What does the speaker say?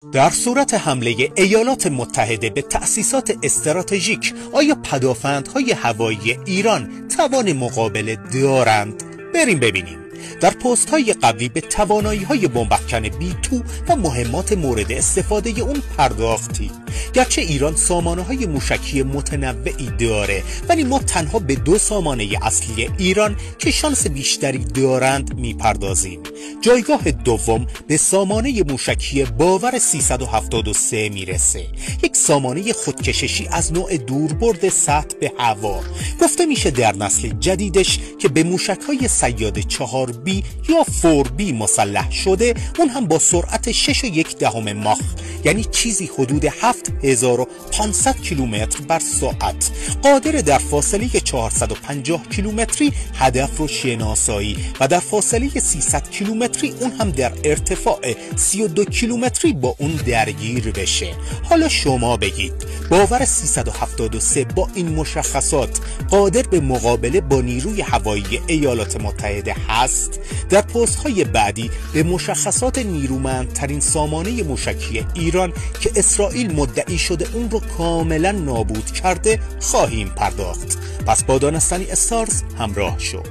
در صورت حمله ایالات متحده به تأسیسات استراتژیک، آیا پدافندهای هوایی ایران توان مقابله دارند؟ بریم ببینیم. در پست های قبلی به توانایی های بمب‌افکن B2 و مهمات مورد استفاده اون پرداختیم. گرچه ایران سامانه های موشکی متنوعی داره، ولی ما تنها به 2 سامانه اصلی ایران که شانس بیشتری دارند میپردازیم. جایگاه دوم به سامانه موشکی باور 373 میرسه، یک سامانه خودکششی از نوع دوربرد سطح به هوا. گفته میشه در نسل جدیدش که به موشک‌های صیاد 4B یا 4B مسلح شده، اون هم با سرعت 6.1 ماخ، یعنی چیزی حدود 7500 کیلومتر بر ساعت، قادر در فاصله 450 کیلومتری هدف رو شناسایی و در فاصله 300 کیلومتری اون هم در ارتفاع 32 کیلومتری با اون درگیر بشه. حالا شما بگید باور 373 با این مشخصات قادر به مقابله با نیروی هوایی ایالات متحده هست؟ در پست های بعدی به مشخصات نیرومندترین سامانه موشکی ایران که اسرائیل مدعی شده اون رو کاملا نابود کرده خواهیم پرداخت. پس با دانستنی استارز همراه شو.